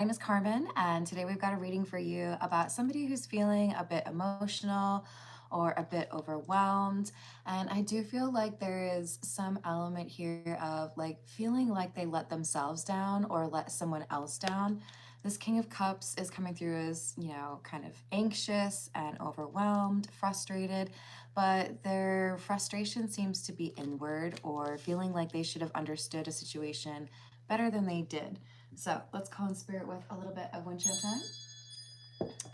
name is Carmen, and today we've got a reading for you about somebody who's feeling a bit emotional or a bit overwhelmed. And I do feel like there is some element here of like feeling like they let themselves down or let someone else down. This King of Cups is coming through as, kind of anxious and overwhelmed, frustrated, but their frustration seems to be inward or feeling like they should have understood a situation better than they did. So let's call in spirit with a little bit of wind chime time.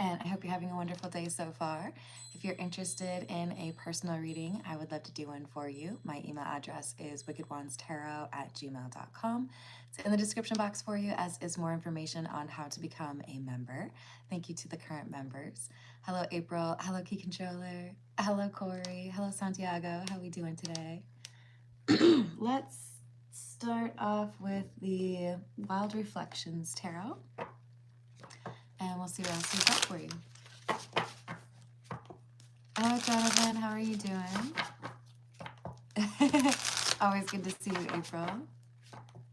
And I hope you're having a wonderful day so far. If you're interested in a personal reading, I would love to do one for you. My email address is wickedonestarot@gmail.com. It's in the description box for you, as is more information on how to become a member. Thank you to the current members. Hello, April. Hello, Key Controller. Hello, Corey. Hello, Santiago. How are we doing today? Let's start off with the Wild Reflections Tarot. And we'll see what else we've got for you. Hello, Jonathan. How are you doing? Always good to see you, April.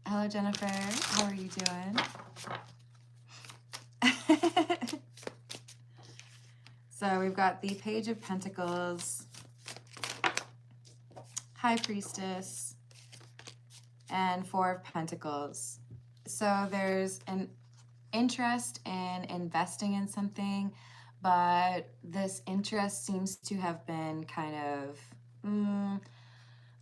Hello, Jennifer. How are you doing? So we've got the Page of Pentacles, High Priestess, and Four of Pentacles. So there's an interest in investing in something, but this interest seems to have been kind of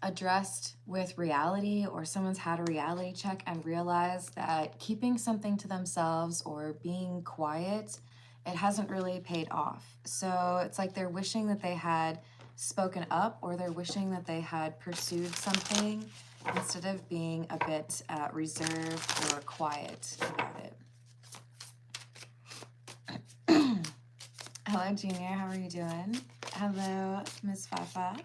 addressed with reality, or someone's had a reality check and realized that keeping something to themselves or being quiet, it hasn't really paid off. So it's like they're wishing that they had spoken up, or they're wishing that they had pursued something instead of being a bit reserved or quiet about it. Hello, Junior. How are you doing? Hello, Miss Fafa.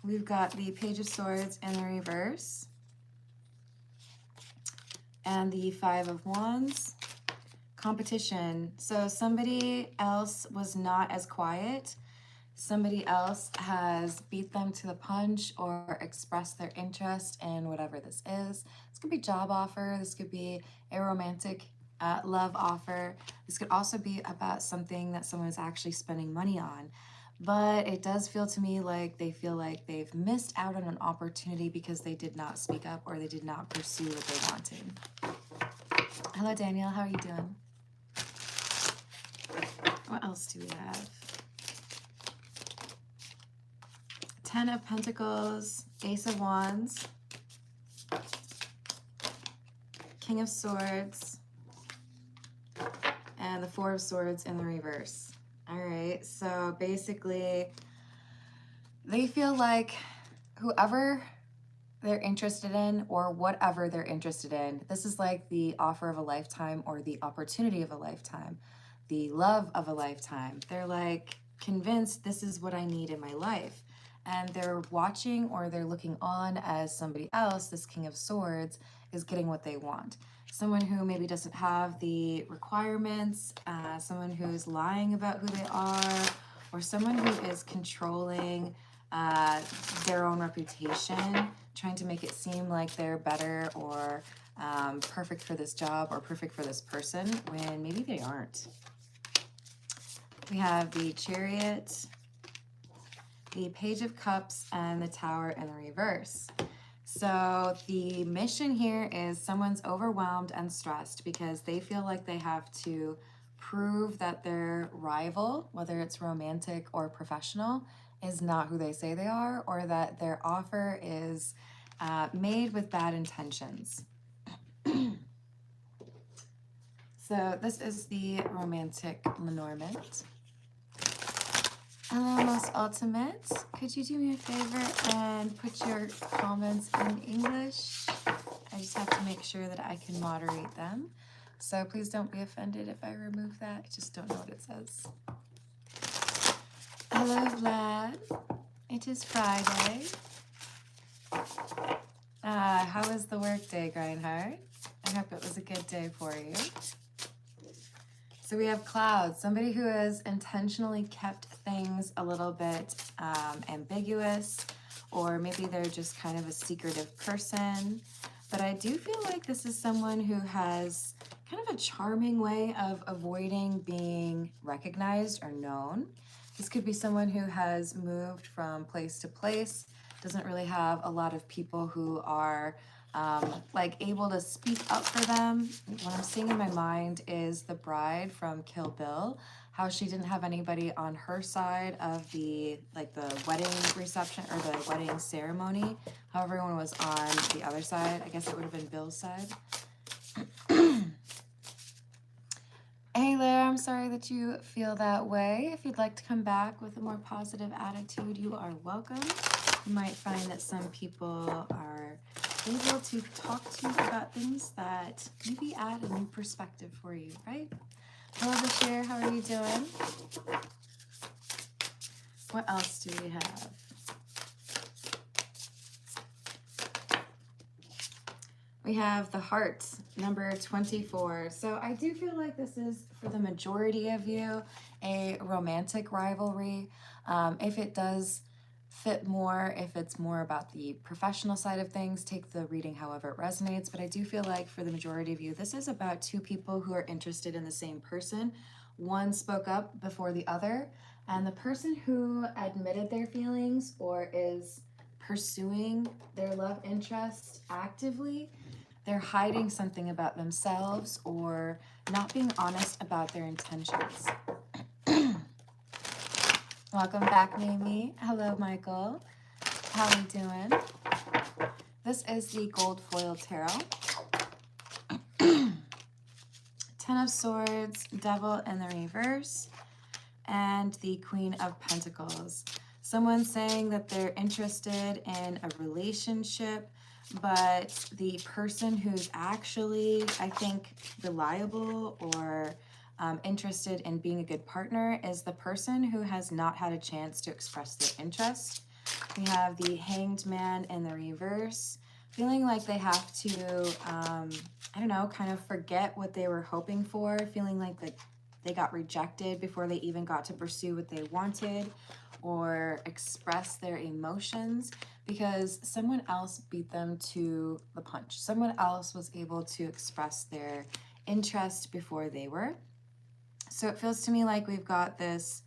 We've got the Page of Swords in the reverse and the Five of Wands. Competition. So somebody else was not as quiet. Somebody else has beat them to the punch or expressed their interest in whatever this is. This could be a job offer. This could be a romantic love offer. This could also be about something that someone is actually spending money on. But it does feel to me like they feel like they've missed out on an opportunity because they did not speak up or they did not pursue what they wanted. Hello, Daniel. How are you doing? What else do we have? Ten of Pentacles, Ace of Wands, King of Swords, and the Four of Swords in the reverse. All right, so basically they feel like whoever they're interested in or whatever they're interested in, this is like the offer of a lifetime or the opportunity of a lifetime, the love of a lifetime. They're like convinced this is what I need in my life. And they're watching or they're looking on as somebody else, this King of Swords, is getting what they want. Someone who maybe doesn't have the requirements, someone who's lying about who they are, or someone who is controlling their own reputation, trying to make it seem like they're better or perfect for this job or perfect for this person when maybe they aren't. We have the Chariot, the Page of Cups, and the Tower in the reverse. So the mission here is someone's overwhelmed and stressed because they feel like they have to prove that their rival, whether it's romantic or professional, is not who they say they are, or that their offer is made with bad intentions. So this is the romantic Lenormand. Hello, Most Ultimate. Could you do me a favor and put your comments in English? I just have to make sure that I can moderate them. So please don't be offended if I remove that. I just don't know what it says. Hello, Vlad. It is Friday. How was the work day, Grindheart? I hope it was a good day for you. So we have Clouds, somebody who has intentionally kept things a little bit ambiguous, or maybe they're just kind of a secretive person. but I do feel like this is someone who has kind of a charming way of avoiding being recognized or known. This could be someone who has moved from place to place, doesn't really have a lot of people who are like able to speak up for them. What I'm seeing in my mind is the bride from Kill Bill, how she didn't have anybody on her side of the wedding reception or the wedding ceremony, how everyone was on the other side. I guess it would have been Bill's side. Hey there, I'm sorry that you feel that way. If you'd like to come back with a more positive attitude, you are welcome. You might find that some people are able to talk to you about things that maybe add a new perspective for you, right? Hello, Bashir, how are you doing? What else do we have? We have the heart, number 24. So I do feel like this is, for the majority of you, a romantic rivalry. If it does fit more, if it's more about the professional side of things, take the reading however it resonates. But I do feel like for the majority of you, this is about two people who are interested in the same person. One spoke up before the other, and the person who admitted their feelings or is pursuing their love interest actively, they're hiding something about themselves or not being honest about their intentions. Welcome back, Mimi. Hello, Michael. How are you doing? This is the Gold Foil Tarot. 10 of Swords, Devil in the reverse, and the Queen of Pentacles. Someone saying that they're interested in a relationship, but the person who's actually, I think, reliable or interested in being a good partner is the person who has not had a chance to express their interest. We have the Hanged Man in the reverse, feeling like they have to, I don't know, kind of forget what they were hoping for, feeling like they got rejected before they even got to pursue what they wanted or express their emotions because someone else beat them to the punch. Someone else was able to express their interest before they were. So it feels to me like we've got this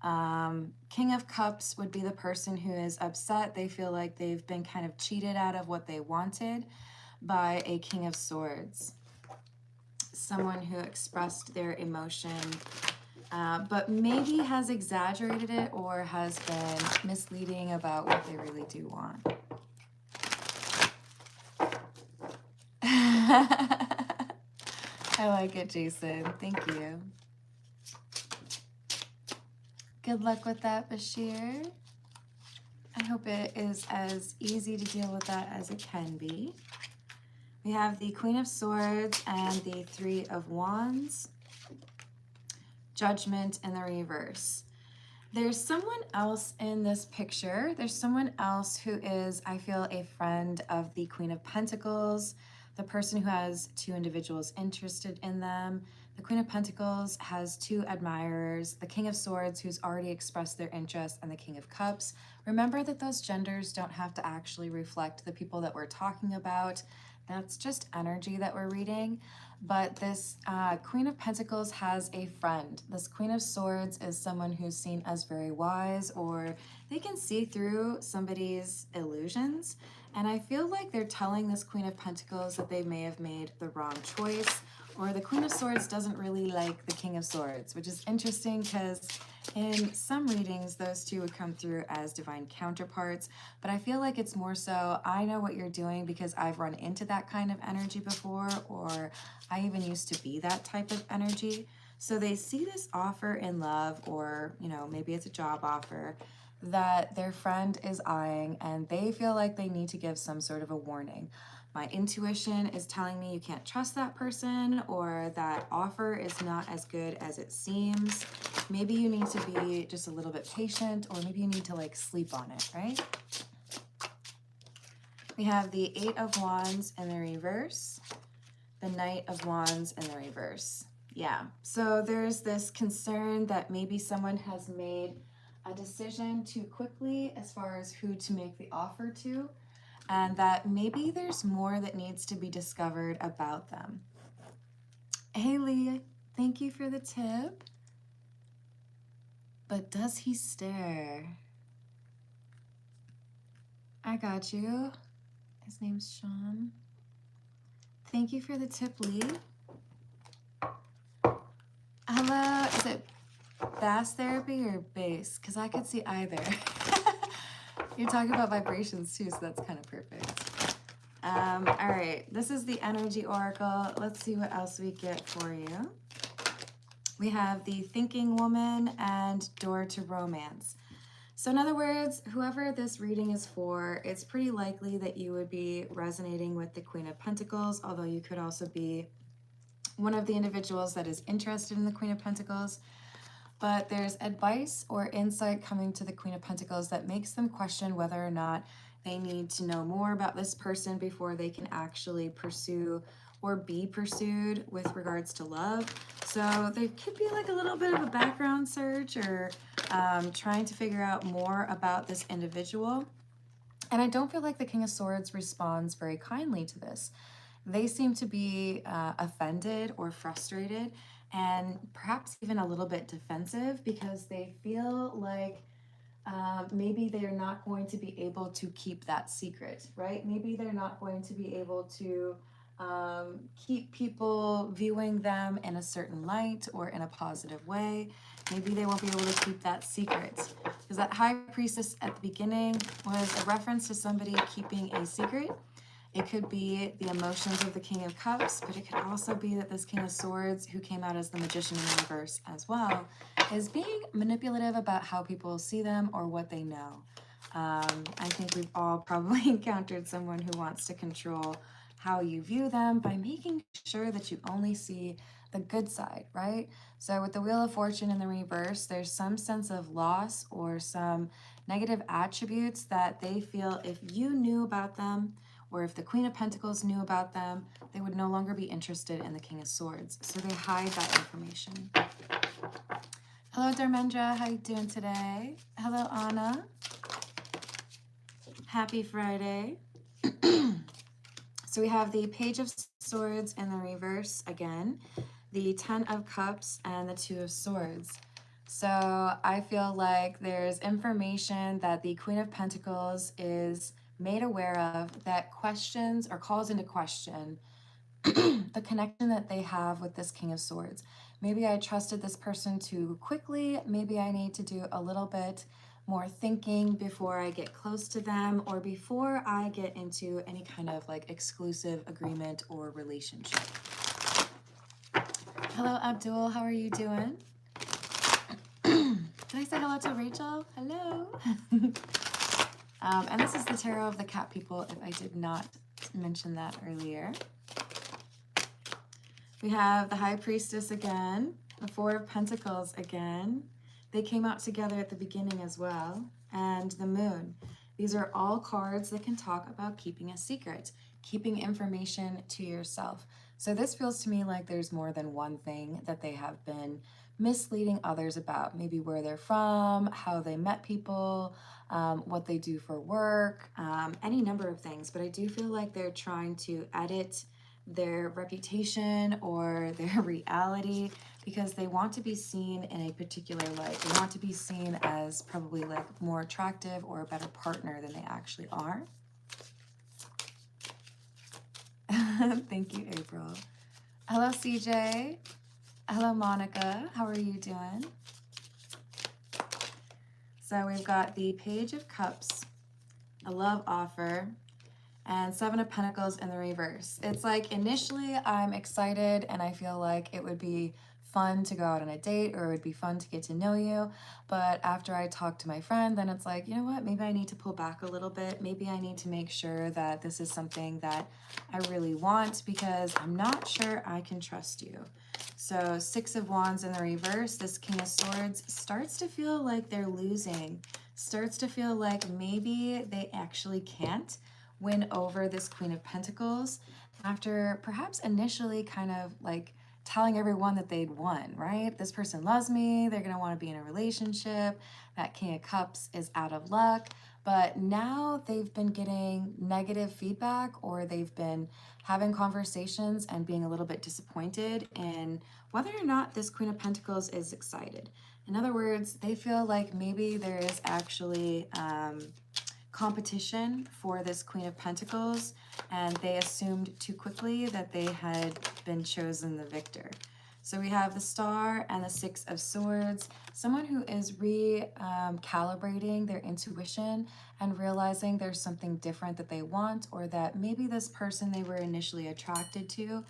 King of Cups would be the person who is upset. They feel like they've been kind of cheated out of what they wanted by a King of Swords. Someone who expressed their emotion, but maybe has exaggerated it or has been misleading about what they really do want. I like it, Jason. Thank you. Good luck with that, Bashir. I hope it is as easy to deal with that as it can be. We have the Queen of Swords and the Three of Wands. Judgment in the reverse. There's someone else in this picture. There's someone else who is, I feel, a friend of the Queen of Pentacles, the person who has two individuals interested in them. The Queen of Pentacles has two admirers, the King of Swords, who's already expressed their interest, and the King of Cups. Remember that those genders don't have to actually reflect the people that we're talking about. That's just energy that we're reading. But this Queen of Pentacles has a friend. This Queen of Swords is someone who's seen as very wise, or they can see through somebody's illusions. And I feel like they're telling this Queen of Pentacles that they may have made the wrong choice, or the Queen of Swords doesn't really like the King of Swords, which is interesting because in some readings, those two would come through as divine counterparts, but I feel like it's more so, I know what you're doing because I've run into that kind of energy before, or I even used to be that type of energy. So they see this offer in love, or, you know, maybe it's a job offer that their friend is eyeing, and they feel like they need to give some sort of a warning. My intuition is telling me you can't trust that person, or that offer is not as good as it seems. Maybe you need to be just a little bit patient, or maybe you need to like sleep on it, right? We have the Eight of Wands in the reverse, the Knight of Wands in the reverse. Yeah, so there's this concern that maybe someone has made a decision too quickly as far as who to make the offer to. and that maybe there's more that needs to be discovered about them. Haley, thank you for the tip. But does he stare? I got you. His name's Sean. Thank you for the tip, Lee. Hello, is it bass therapy or bass? Because I could see either. You're talking about vibrations too, so that's kind of perfect. All right, this is the energy oracle. Let's see what else we get for you. We have the thinking woman and door to romance. So in other words, whoever this reading is for, it's pretty likely that you would be resonating with the Queen of Pentacles, although you could also be one of the individuals that is interested in the Queen of Pentacles. But there's advice or insight coming to the Queen of Pentacles that makes them question whether or not they need to know more about this person before they can actually pursue or be pursued with regards to love. So there could be like a little bit of a background search or trying to figure out more about this individual. And I don't feel like the King of Swords responds very kindly to this. They seem to be offended or frustrated and perhaps even a little bit defensive because they feel like maybe they're not going to be able to keep that secret, right? Maybe they're not going to be able to keep people viewing them in a certain light or in a positive way. Maybe they won't be able to keep that secret. Because that high priestess at the beginning was a reference to somebody keeping a secret. It could be the emotions of the King of Cups, but it could also be that this King of Swords, who came out as the Magician in the reverse as well, is being manipulative about how people see them or what they know. I think we've all probably encountered someone who wants to control how you view them by making sure that you only see the good side, right? So with the Wheel of Fortune in the reverse, there's some sense of loss or some negative attributes that they feel if you knew about them, or if the Queen of Pentacles knew about them, they would no longer be interested in the King of Swords. So they hide that information. Hello, Dharmendra. How you doing today? Hello, Anna. Happy Friday. So we have the Page of Swords in the reverse again, the Ten of Cups, and the Two of Swords. So I feel like there's information that the Queen of Pentacles is made aware of that questions or calls into question the connection that they have with this King of Swords. Maybe I trusted this person too quickly. Maybe I need to do a little bit more thinking before I get close to them or before I get into any kind of like exclusive agreement or relationship. Hello, Abdul. How are you doing? Did I say hello to Rachel? Hello. And this is the Tarot of the Cat People, if I did not mention that earlier. We have the High Priestess again, the Four of Pentacles again. They came out together at the beginning as well, and the Moon. These are all cards that can talk about keeping a secret, keeping information to yourself. So this feels to me like there's more than one thing that they have been misleading others about, maybe where they're from, how they met people, what they do for work, any number of things. But I do feel like they're trying to edit their reputation or their reality because they want to be seen in a particular light. They want to be seen as probably like more attractive or a better partner than they actually are. Thank you, April. Hello, CJ. Hello, Monica. How are you doing? So we've got the Page of Cups, a love offer, and Seven of Pentacles in the reverse. It's like initially I'm excited and I feel like it would be fun to go out on a date or it would be fun to get to know you. But after I talk to my friend, then it's like, you know what, maybe I need to pull back a little bit. Maybe I need to make sure that this is something that I really want because I'm not sure I can trust you. So Six of Wands in the reverse, this King of Swords starts to feel like they're losing, starts to feel like maybe they actually can't win over this Queen of Pentacles after perhaps initially kind of like telling everyone that they'd won, right? This person loves me. They're going to want to be in a relationship. That King of Cups is out of luck. But now they've been getting negative feedback, or they've been having conversations and being a little bit disappointed in whether or not this Queen of Pentacles is excited. In other words, they feel like maybe there is actually competition for this Queen of Pentacles, and they assumed too quickly that they had been chosen the victor. So we have the Star and the Six of Swords, someone who is recalibrating their intuition and realizing there's something different that they want, or that maybe this person they were initially attracted to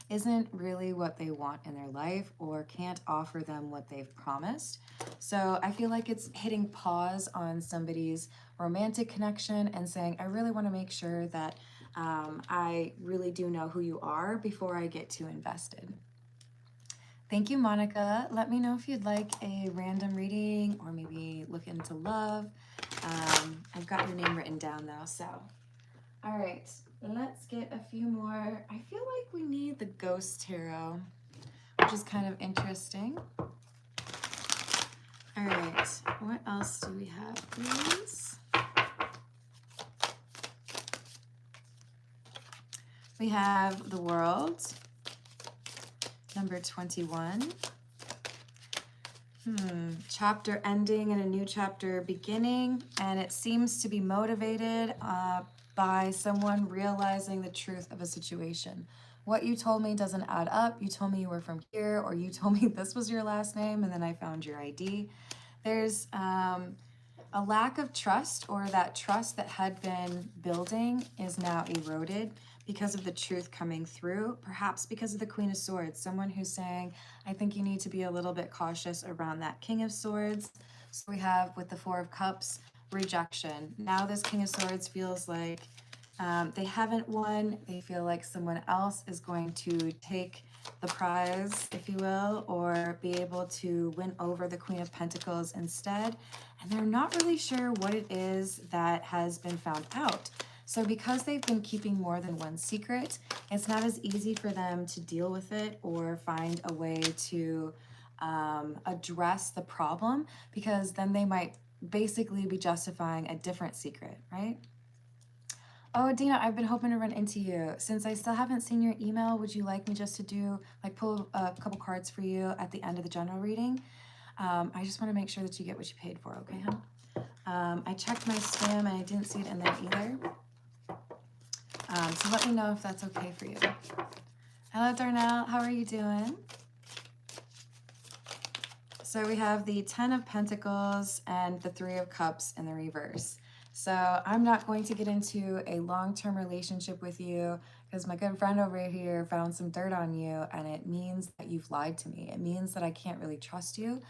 isn't really what they want in their life, or can't offer them what they've promised. So I feel like it's hitting pause on somebody's romantic connection and saying, I really want to make sure that I really do know who you are before I get too invested. Thank you, Monica. Let me know if you'd like a random reading or maybe look into love. I've got your name written down though, so. All right, let's get a few more. I feel like we need the Ghost Tarot, which is kind of interesting. All right, what else do we have, please? We have the World, number 21. Chapter ending and a new chapter beginning, and it seems to be motivated by someone realizing the truth of a situation. What you told me doesn't add up. You told me you were from here, or you told me this was your last name, and then I found your ID. There's a lack of trust, or that trust that had been building is now eroded because of the truth coming through, perhaps because of the Queen of Swords, someone who's saying, I think you need to be a little bit cautious around that King of Swords. So we have with the Four of Cups, rejection. Now this King of Swords feels like they haven't won. They feel like someone else is going to take the prize, if you will, or be able to win over the Queen of Pentacles instead. And they're not really sure what it is that has been found out. So because they've been keeping more than one secret, it's not as easy for them to deal with it or find a way to address the problem, because then they might basically be justifying a different secret, right? Oh, Dina, I've been hoping to run into you. Since I still haven't seen your email, would you like me just to do, like, pull a couple cards for you at the end of the general reading? I just want to make sure that you get what you paid for, okay, hon? I checked my spam and I didn't see it in there either. So let me know if that's okay for you. Hello, Darnell. How are you doing? So we have the Ten of Pentacles and the Three of Cups in the reverse. So I'm not going to get into a long-term relationship with you because my good friend over here found some dirt on you, and it means that you've lied to me. It means that I can't really trust you.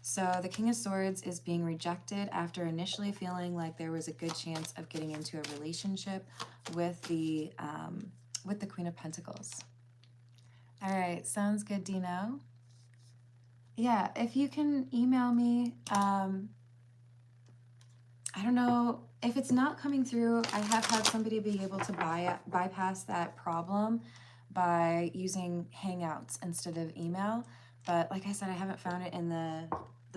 So the King of Swords is being rejected after initially feeling like there was a good chance of getting into a relationship with the Queen of Pentacles. All right, sounds good, Dino. Yeah, if you can email me, I don't know, if it's not coming through, I have had somebody be able to bypass that problem by using Hangouts instead of email. But like I said, I haven't found it in the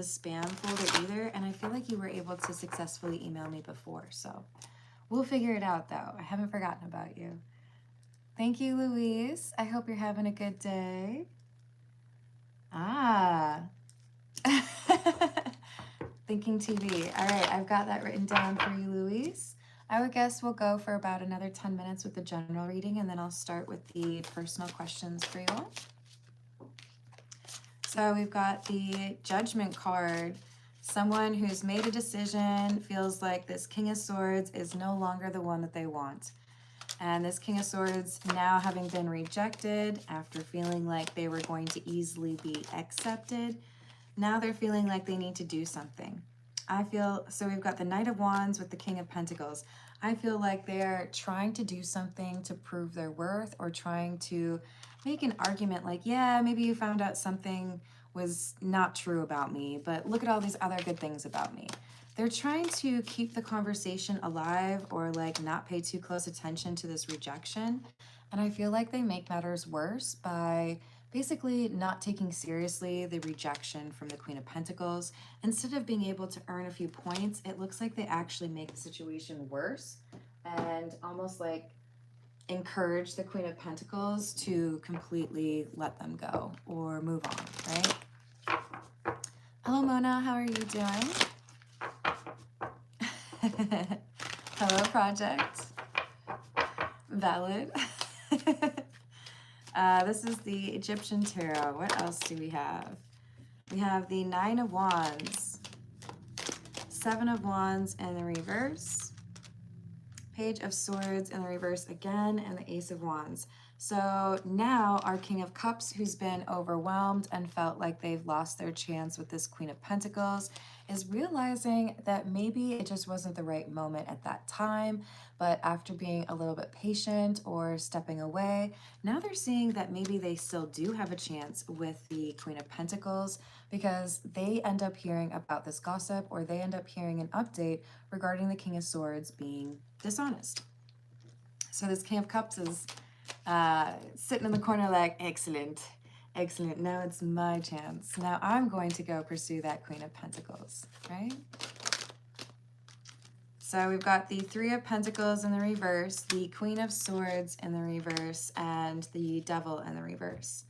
spam folder either, and I feel like you were able to successfully email me before, so we'll figure it out though. I haven't forgotten about you. Thank you, Louise. I hope you're having a good day. Ah. Thinking TV. All right, I've got that written down for you, Louise. I would guess we'll go for about another 10 minutes with the general reading, and then I'll start with the personal questions for you all. So we've got the Judgment card. Someone who's made a decision, feels like this King of Swords is no longer the one that they want. And this King of Swords, now having been rejected after feeling like they were going to easily be accepted, now they're feeling like they need to do something. So we've got the Knight of Wands with the King of Pentacles. I feel like they're trying to do something to prove their worth, or trying to make an argument like, yeah, maybe you found out something was not true about me, but look at all these other good things about me. They're trying to keep the conversation alive, or like not pay too close attention to this rejection. And I feel like they make matters worse by basically not taking seriously the rejection from the Queen of Pentacles. Instead of being able to earn a few points, it looks like they actually make the situation worse and almost like encourage the Queen of Pentacles to completely let them go or move on, right? Hello, Mona. How are you doing? Hello, Project. Valid. This is the Egyptian Tarot. What else do we have? We have the Nine of Wands, Seven of Wands in the reverse, Page of Swords in the reverse again, and the Ace of Wands. So now our King of Cups, who's been overwhelmed and felt like they've lost their chance with this Queen of Pentacles, is realizing that maybe it just wasn't the right moment at that time, but after being a little bit patient or stepping away, now they're seeing that maybe they still do have a chance with the Queen of Pentacles, because they end up hearing about this gossip, or they end up hearing an update regarding the King of Swords being dishonest. So this King of Cups is sitting in the corner like, excellent, excellent. Now it's my chance. Now I'm going to go pursue that Queen of Pentacles, right? So we've got the Three of Pentacles in the reverse, the Queen of Swords in the reverse, and the Devil in the reverse.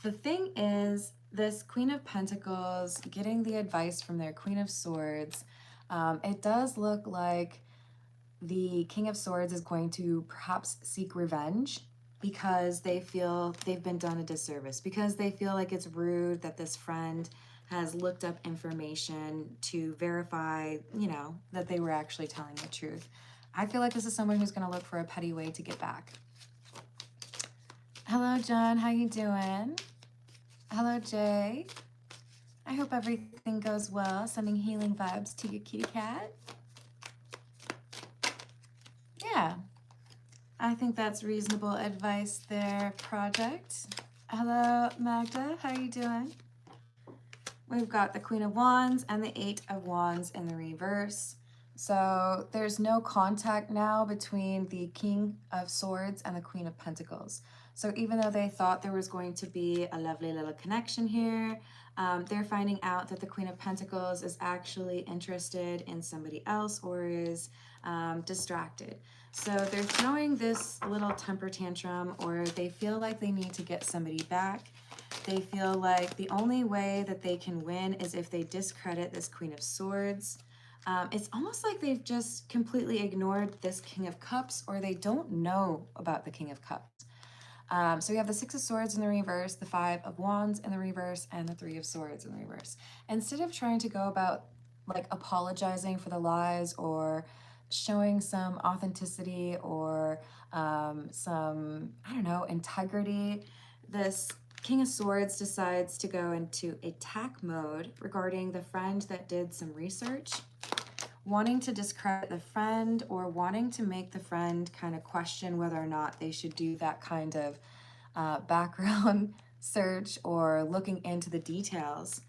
The thing is, this Queen of Pentacles getting the advice from their Queen of Swords, it does look like the King of Swords is going to perhaps seek revenge because they feel they've been done a disservice, because they feel like it's rude that this friend has looked up information to verify, you know, that they were actually telling the truth. I feel like this is someone who's going to look for a petty way to get back. Hello, John. How you doing? Hello, Jay. I hope everything goes well. Sending healing vibes to your kitty cat. Yeah, I think that's reasonable advice there, Project. Hello, Magda. How you doing? We've got the Queen of Wands and the Eight of Wands in the reverse. So there's no contact now between the King of Swords and the Queen of Pentacles. So even though they thought there was going to be a lovely little connection here, they're finding out that the Queen of Pentacles is actually interested in somebody else or is distracted. So they're throwing this little temper tantrum, or they feel like they need to get somebody back. They feel like the only way that they can win is if they discredit this Queen of Swords. It's almost like they've just completely ignored this King of Cups, or they don't know about the King of Cups. So we have the Six of Swords in the reverse, the Five of Wands in the reverse, and the Three of Swords in the reverse. Instead of trying to go about like apologizing for the lies or showing some authenticity or some, I don't know, integrity, this King of Swords decides to go into attack mode regarding the friend that did some research, wanting to discredit the friend or wanting to make the friend kind of question whether or not they should do that kind of background search or looking into the details.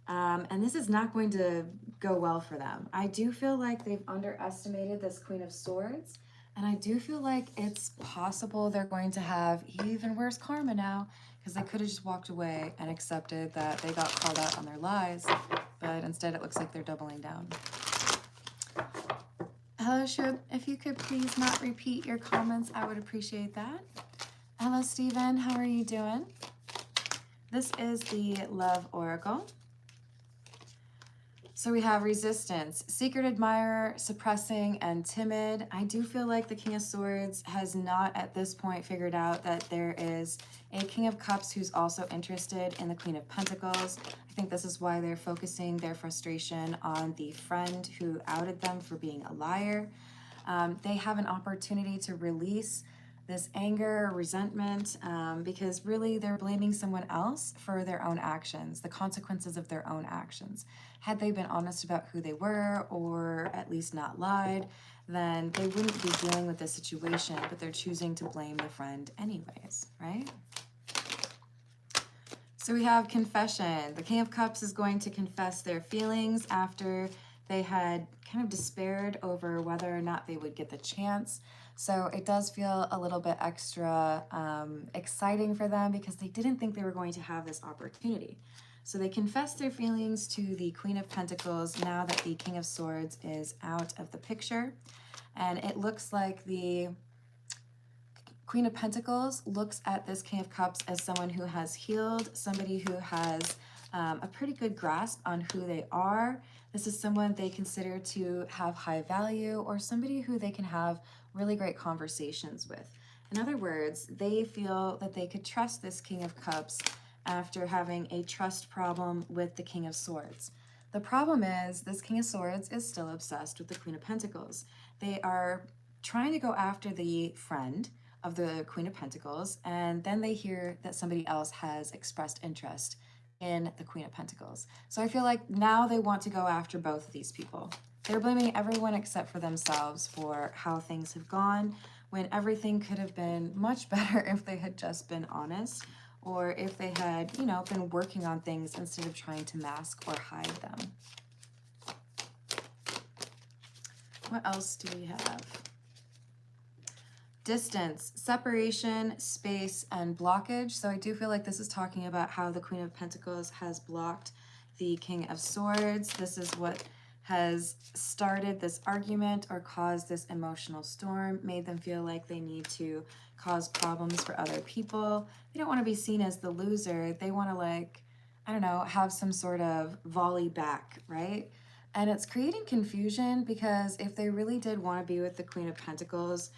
And this is not going to go well for them. I do feel like they've underestimated this Queen of Swords, and I do feel like it's possible they're going to have even worse karma now, because they could have just walked away and accepted that they got called out on their lies, but instead it looks like they're doubling down. Hello, Shub. If you could please not repeat your comments, I would appreciate that. Hello, Stephen. How are you doing? This is the Love Oracle. So we have resistance, secret admirer, suppressing, and timid. I do feel like the King of Swords has not at this point figured out that there is a King of Cups who's also interested in the Queen of Pentacles. I think this is why they're focusing their frustration on the friend who outed them for being a liar. They have an opportunity to release this anger or resentment because really they're blaming someone else for their own actions, the consequences of their own actions. Had they been honest about who they were, or at least not lied, then they wouldn't be dealing with this situation, but they're choosing to blame the friend anyways, right? So we have confession. The King of Cups is going to confess their feelings after they had kind of despaired over whether or not they would get the chance. So it does feel a little bit extra exciting for them because they didn't think they were going to have this opportunity. So they confess their feelings to the Queen of Pentacles now that the King of Swords is out of the picture. And it looks like the Queen of Pentacles looks at this King of Cups as someone who has healed, somebody who has a pretty good grasp on who they are. This is someone they consider to have high value, or somebody who they can have really great conversations with. In other words, they feel that they could trust this King of Cups after having a trust problem with the King of Swords. The problem is this King of Swords is still obsessed with the Queen of Pentacles. They are trying to go after the friend of the Queen of Pentacles, and then they hear that somebody else has expressed interest in the Queen of Pentacles. So I feel like now they want to go after both of these people. They're blaming everyone except for themselves for how things have gone, when everything could have been much better if they had just been honest, or if they had, you know, been working on things instead of trying to mask or hide them. What else do we have? Distance, separation, space, and blockage. So I do feel like this is talking about how the Queen of Pentacles has blocked the King of Swords. This is what has started this argument or caused this emotional storm, made them feel like they need to cause problems for other people. They don't want to be seen as the loser. They want to, like, I don't know, have some sort of volley back, right? And it's creating confusion because if they really did want to be with the Queen of Pentacles,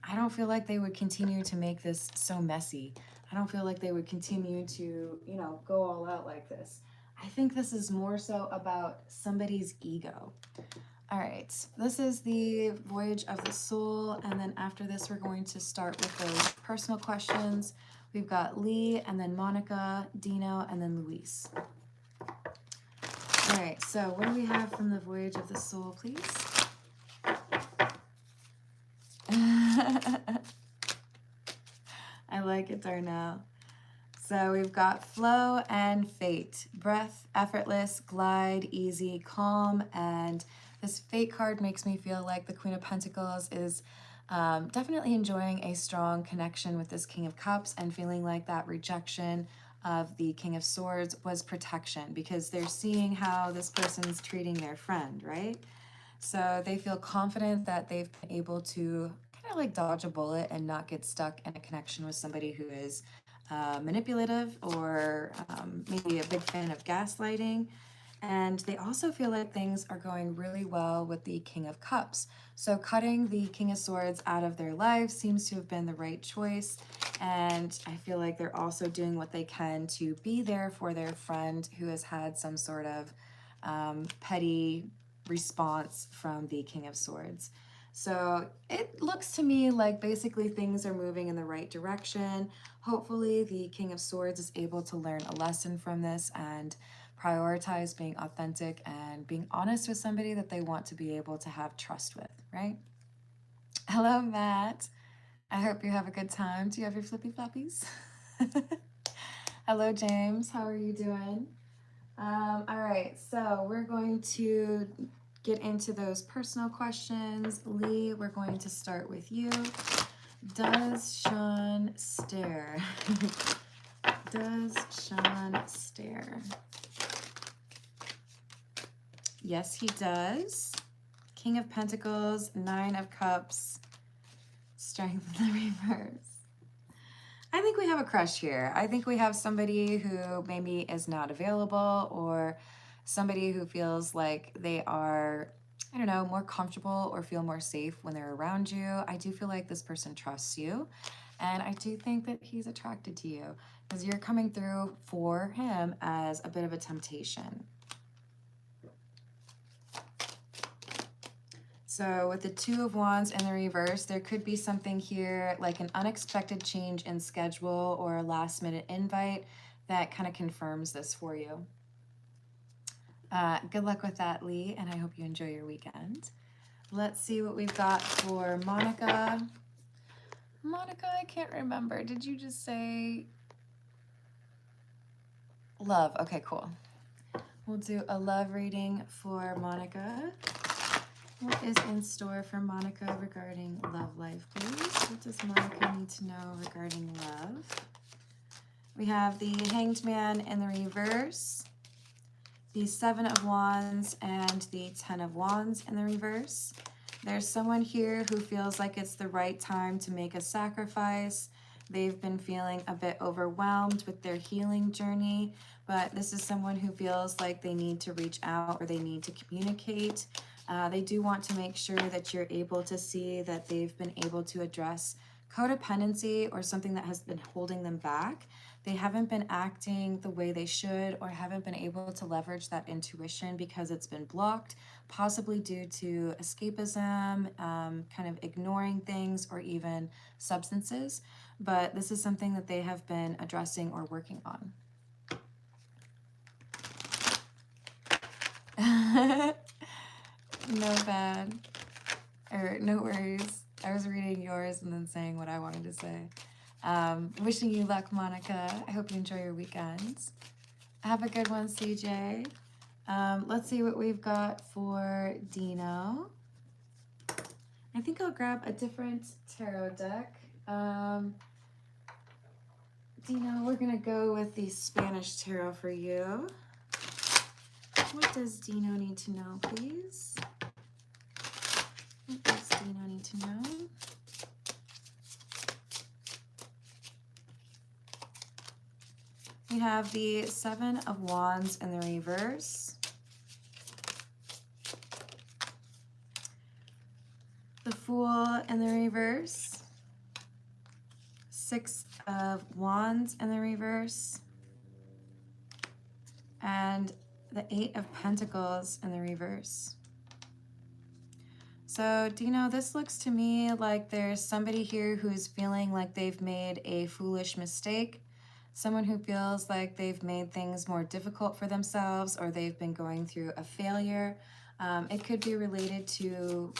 I don't feel like they would continue to make this so messy. I don't feel like they would continue to, you know, go all out like this. I think this is more so about somebody's ego. All right, this is the Voyage of the Soul, and then after this, we're going to start with those personal questions. We've got Lee, and then Monica, Dino, and then Luis. All right, so what do we have from the Voyage of the Soul, please? I like it, Darnell. So we've got flow and fate, breath, effortless, glide, easy, calm, and this fate card makes me feel like the Queen of Pentacles is definitely enjoying a strong connection with this King of Cups and feeling like that rejection of the King of Swords was protection because they're seeing how this person's treating their friend, right? So they feel confident that they've been able to kind of like dodge a bullet and not get stuck in a connection with somebody who is manipulative or maybe a big fan of gaslighting. And they also feel like things are going really well with the King of Cups. So cutting the King of Swords out of their life seems to have been the right choice. And I feel like they're also doing what they can to be there for their friend who has had some sort of petty response from the King of Swords. So it looks to me like basically things are moving in the right direction. Hopefully the King of Swords is able to learn a lesson from this and prioritize being authentic and being honest with somebody that they want to be able to have trust with, right? Hello, Matt. I hope you have a good time. Do you have your flippy floppies? Hello, James. How are you doing? All right, so we're going to get into those personal questions. Lee, we're going to start with you. Does Sean stare? Does Sean stare? Yes, he does. King of Pentacles, Nine of Cups, Strength in the reverse. I think we have a crush here. I think we have somebody who maybe is not available or somebody who feels like they are, I don't know, more comfortable or feel more safe when they're around you. I do feel like this person trusts you. And I do think that he's attracted to you because you're coming through for him as a bit of a temptation. So with the Two of Wands in the reverse, there could be something here like an unexpected change in schedule or a last minute invite that kind of confirms this for you. Good luck with that, Lee, and I hope you enjoy your weekend. Let's see what we've got for Monica. Monica, I can't remember. Did you just say love? Okay, cool. We'll do a love reading for Monica. What is in store for Monica regarding love life, please? What does Monica need to know regarding love? We have the Hanged Man in the reverse, the Seven of Wands, and the Ten of Wands in the reverse. There's someone here who feels like it's the right time to make a sacrifice. They've been feeling a bit overwhelmed with their healing journey, but this is someone who feels like they need to reach out or they need to communicate. They do want to make sure that you're able to see that they've been able to address codependency or something that has been holding them back. They haven't been acting the way they should or haven't been able to leverage that intuition because it's been blocked, possibly due to escapism, kind of ignoring things, or even substances. But this is something that they have been addressing or working on. No bad, or no worries. I was reading yours and then saying what I wanted to say. Wishing you luck, Monica. I hope you enjoy your weekends. Have a good one, CJ. Let's see what we've got for Dino. I think I'll grab a different tarot deck. Dino, we're going to go with the Spanish tarot for you. What does Dino need to know, please? What does Dino need to know? We have the Seven of Wands in the reverse, the Fool in the reverse, Six of Wands in the reverse, and the Eight of Pentacles in the reverse. So, Dino, this looks to me like there's somebody here who's feeling like they've made a foolish mistake. Someone who feels like they've made things more difficult for themselves or they've been going through a failure. It could be related to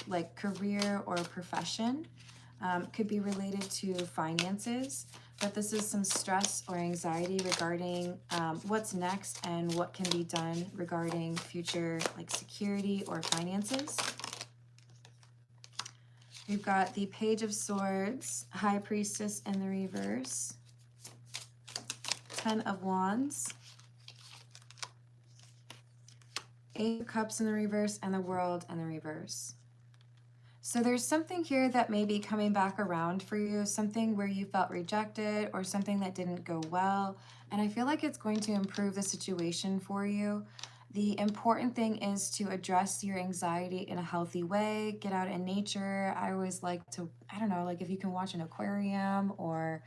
like career or profession. Could be related to finances. But this is some stress or anxiety regarding what's next and what can be done regarding future like security or finances. We've got the Page of Swords, High Priestess in the reverse, Ten of Wands, Eight of Cups in the reverse, and the World in the reverse. So there's something here that may be coming back around for you, something where you felt rejected or something that didn't go well. And I feel like it's going to improve the situation for you. The important thing is to address your anxiety in a healthy way, get out in nature. I always like to, I don't know, like if you can watch an aquarium or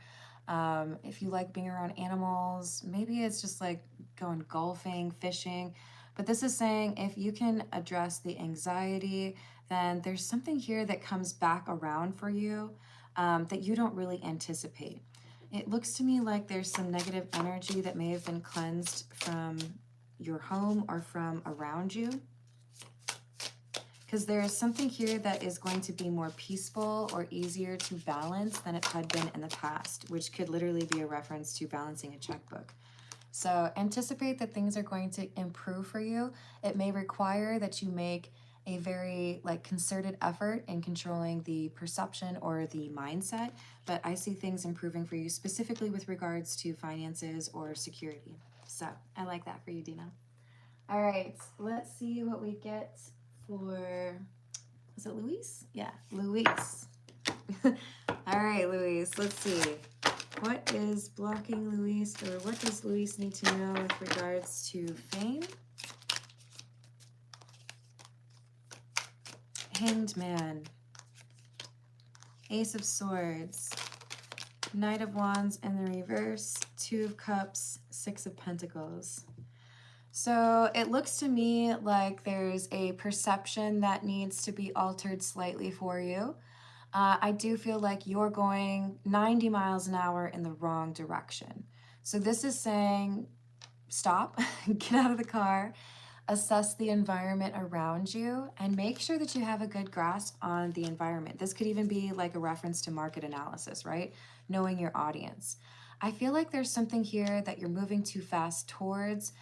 if you like being around animals, maybe it's just like going golfing, fishing. But this is saying if you can address the anxiety, then there's something here that comes back around for you that you don't really anticipate. It looks to me like there's some negative energy that may have been cleansed from your home or from around you. Because there is something here that is going to be more peaceful or easier to balance than it had been in the past, which could literally be a reference to balancing a checkbook. So anticipate that things are going to improve for you. It may require that you make a very like concerted effort in controlling the perception or the mindset, but I see things improving for you specifically with regards to finances or security. So I like that for you, Dina. All right, let's see what we get for, is it Luis? Yeah, Luis. All right, Luis, let's see. What is blocking Luis, or what does Luis need to know with regards to fame? Hanged Man, Ace of Swords, Knight of Wands in the reverse, Two of Cups, Six of Pentacles. So it looks to me like there's a perception that needs to be altered slightly for you. I do feel like you're going 90 miles an hour in the wrong direction. So this is saying, stop, get out of the car, assess the environment around you, and make sure that you have a good grasp on the environment. This could even be like a reference to market analysis, right? Knowing your audience. I feel like there's something here that you're moving too fast towards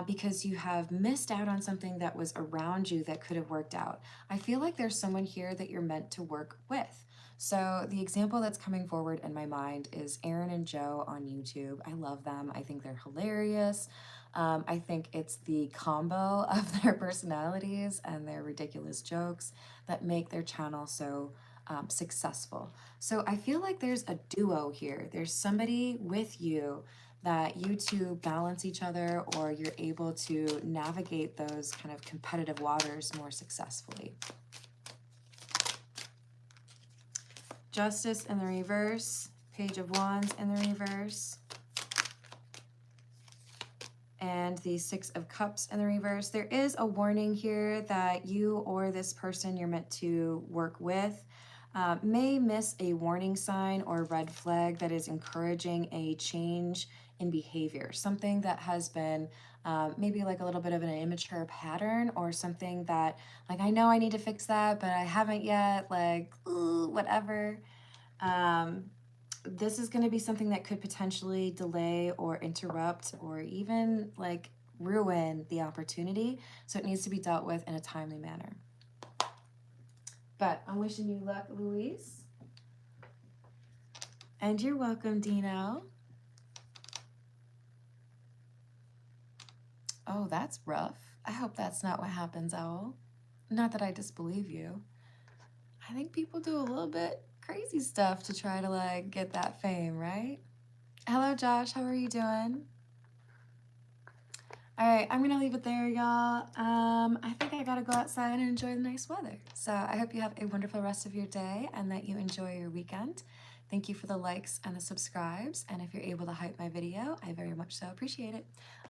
because you have missed out on something that was around you that could have worked out. I feel like there's someone here that you're meant to work with. So the example that's coming forward in my mind is Aaron and Joe on YouTube. I love them. I think they're hilarious. I think it's the combo of their personalities and their ridiculous jokes that make their channel so successful. So I feel like there's a duo here. There's somebody with you that you two balance each other, or you're able to navigate those kind of competitive waters more successfully. Justice in the reverse, Page of Wands in the reverse, and the Six of Cups in the reverse. There is a warning here that you or this person you're meant to work with may miss a warning sign or red flag that is encouraging a change in behavior, something that has been maybe like a little bit of an immature pattern, or something that, like, I know I need to fix that, but I haven't yet, like, ooh, whatever. This is going to be something that could potentially delay or interrupt or even like ruin the opportunity. So it needs to be dealt with in a timely manner. But I'm wishing you luck, Louise. And you're welcome, Dino. Oh, that's rough. I hope that's not what happens, Owl. Not that I disbelieve you. I think people do a little bit crazy stuff to try to like get that fame, right? Hello, Josh. How are you doing? All right, I'm gonna leave it there, y'all. I think I gotta go outside and enjoy the nice weather. So I hope you have a wonderful rest of your day and that you enjoy your weekend. Thank you for the likes and the subscribes. And if you're able to hype my video, I very much so appreciate it.